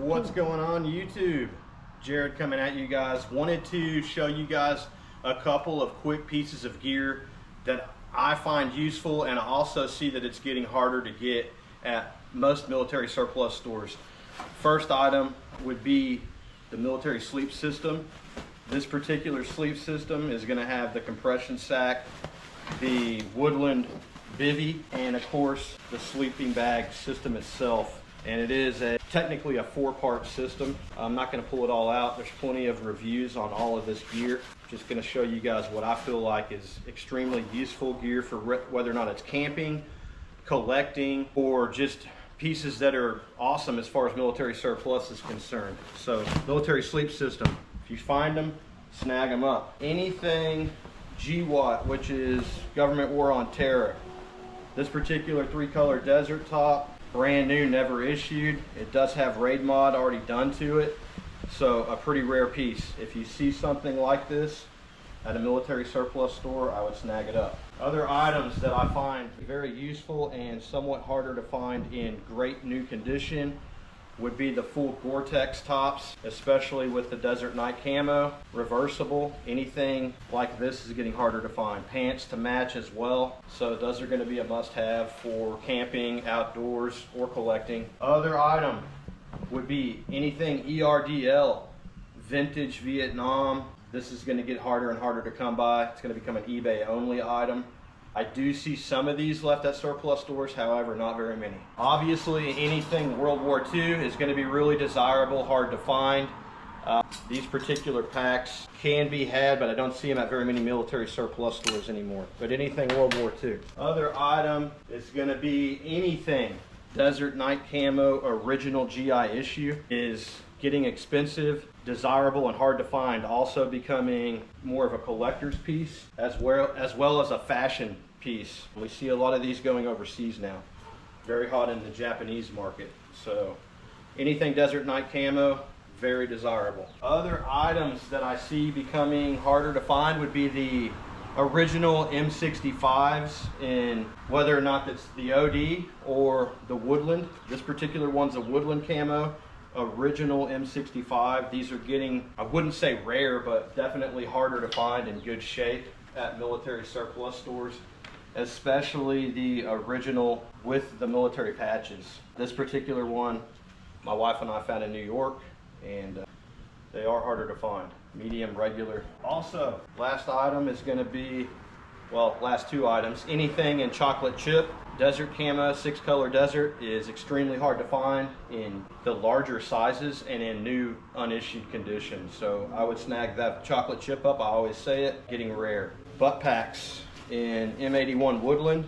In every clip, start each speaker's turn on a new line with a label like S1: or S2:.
S1: What's going on YouTube? Jared coming at you guys. Wanted to show you guys a couple of quick pieces of gear that I find useful, and I also see that it's getting harder to get at most military surplus stores. First item would be the military sleep system. This particular sleep system is going to have the compression sack, the Woodland bivy, and of course the sleeping bag system itself. And it is technically a 4-part system. I'm not going to pull it all out. There's plenty of reviews on all of this gear. Just going to show you guys what I feel like is extremely useful gear for whether or not it's camping, collecting, or just pieces that are awesome as far as military surplus is concerned. So military sleep system, if you find them, snag them up. Anything GWAT, which is Government War on Terror. This particular 3-color desert top, brand new, never issued. It does have raid mod already done to it, so a pretty rare piece. If you see something like this at a military surplus store, I would snag it up. Other items that I find very useful and somewhat harder to find in great new condition would be the full Gore-Tex tops, especially with the Desert Night Camo, reversible. Anything like this is getting harder to find. Pants to match as well, so those are going to be a must-have for camping, outdoors, or collecting. Other item would be anything ERDL, vintage Vietnam. This is going to get harder and harder to come by. It's going to become an eBay only item. I do see some of these left at surplus stores, however, not very many. Obviously, anything World War II is going to be really desirable, hard to find. These particular packs can be had, but I don't see them at very many military surplus stores anymore. But anything World War II. Other item is going to be anything Desert Night Camo original GI issue. Is getting expensive, desirable, and hard to find. Also becoming more of a collector's piece as well as a fashion piece. We see a lot of these going overseas now. Very hot in the Japanese market. So anything Desert Night Camo, very desirable. Other items that I see becoming harder to find would be the original M65s, in whether or not it's the OD or the Woodland. This particular one's a Woodland camo, original M65. These are getting, I wouldn't say rare, but definitely harder to find in good shape at military surplus stores, especially the original with the military patches. This particular one, my wife and I found in New York, and they are harder to find. Medium, regular. Also, last item is going to be, well, last 2 items, anything in chocolate chip. Desert Camo 6-color desert is extremely hard to find in the larger sizes and in new unissued condition. So I would snag that chocolate chip up. I always say it, getting rare. Butt packs in M81 Woodland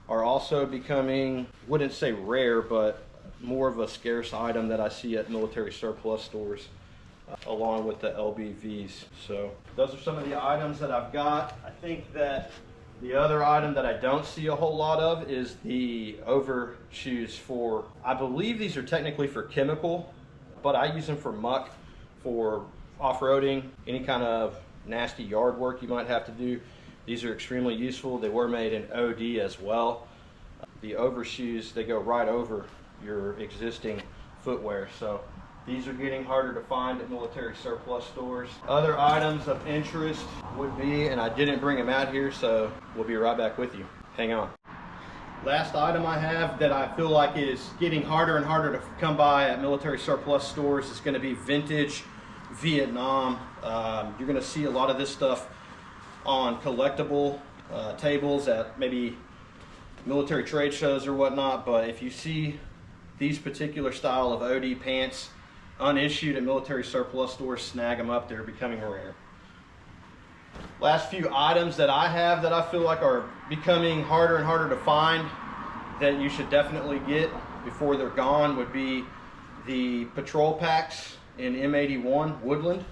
S1: are also becoming, wouldn't say rare, but more of a scarce item that I see at military surplus stores, along with the LBVs. So those are some of the items that I've got. I think that the other item that I don't see a whole lot of is the overshoes for, I believe these are technically for chemical, but I use them for muck, for off-roading, any kind of nasty yard work you might have to do. These are extremely useful. They were made in OD as well. The overshoes, they go right over your existing footwear. So these are getting harder to find at military surplus stores. Other items of interest would be, and I didn't bring them out here, so we'll be right back with you. Hang on. Last item I have that I feel like is getting harder and harder to come by at military surplus stores is going to be vintage Vietnam. You're going to see a lot of this stuff on collectible tables at maybe military trade shows or whatnot, but if you see these particular style of OD pants unissued at military surplus stores, snag them up. They're becoming rare. Last few items that I have that I feel like are becoming harder and harder to find that you should definitely get before they're gone would be the patrol packs in M81 Woodland.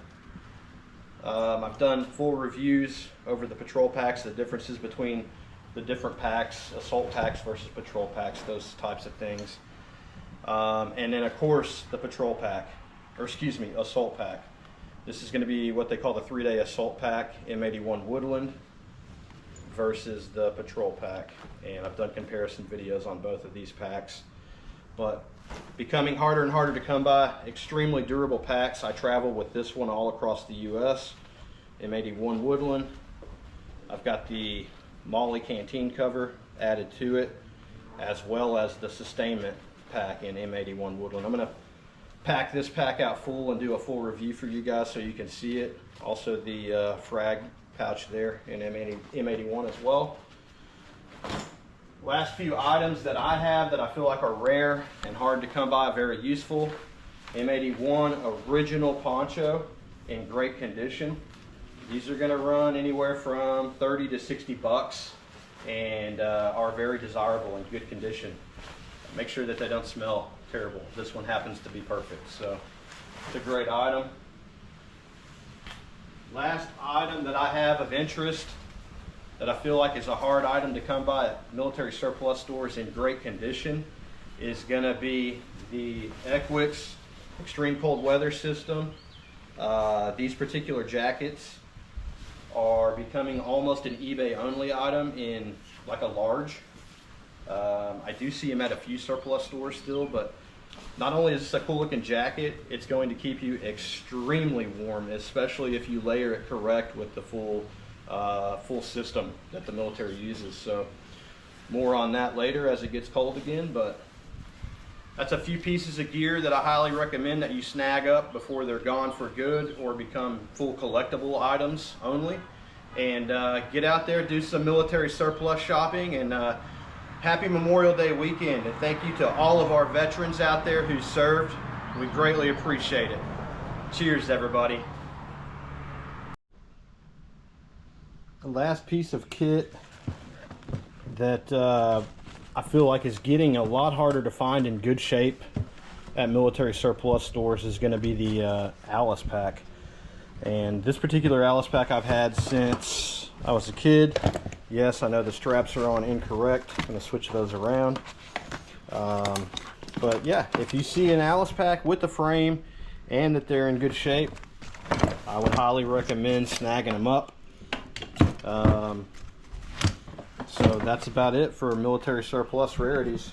S1: I've done full reviews over the patrol packs, the differences between the different packs, assault packs versus patrol packs, those types of things. And then of course the patrol pack, or excuse me, assault pack. This is going to be what they call the 3-day assault pack, M81 Woodland versus the patrol pack. And I've done comparison videos on both of these packs. But Becoming harder and harder to come by. Extremely durable packs. I travel with this one all across the US. M81 Woodland. I've got the Molly canteen cover added to it, as well as the sustainment pack in M81 Woodland. I'm going to pack this pack out full and do a full review for you guys so you can see it. Also the frag pouch there in M81 as well. Last few items that I have that I feel like are rare and hard to come by, very useful. M81 original poncho in great condition. These are going to run anywhere from 30 to 60 bucks and are very desirable in good condition. Make sure that they don't smell terrible. This one happens to be perfect, so it's a great item. Last item that I have of interest that I feel like is a hard item to come by at military surplus stores in great condition is going to be the Equix extreme cold weather system. These particular jackets are becoming almost an eBay only item in like a large. I do see them at a few surplus stores still, but not only is this a cool looking jacket, it's going to keep you extremely warm, especially if you layer it correct with the full system that the military uses. So more on that later as it gets cold again, but that's a few pieces of gear that I highly recommend that you snag up before they're gone for good or become full collectible items only. And get out there, do some military surplus shopping, and happy Memorial Day weekend. And thank you to all of our veterans out there who served. We greatly appreciate it. Cheers, everybody. The last piece of kit that I feel like is getting a lot harder to find in good shape at military surplus stores is going to be the Alice pack. And this particular Alice pack I've had since I was a kid. Yes, I know the straps are on incorrect. I'm going to switch those around. But yeah, if you see an Alice pack with the frame and that they're in good shape, I would highly recommend snagging them up. So that's about it for military surplus rarities.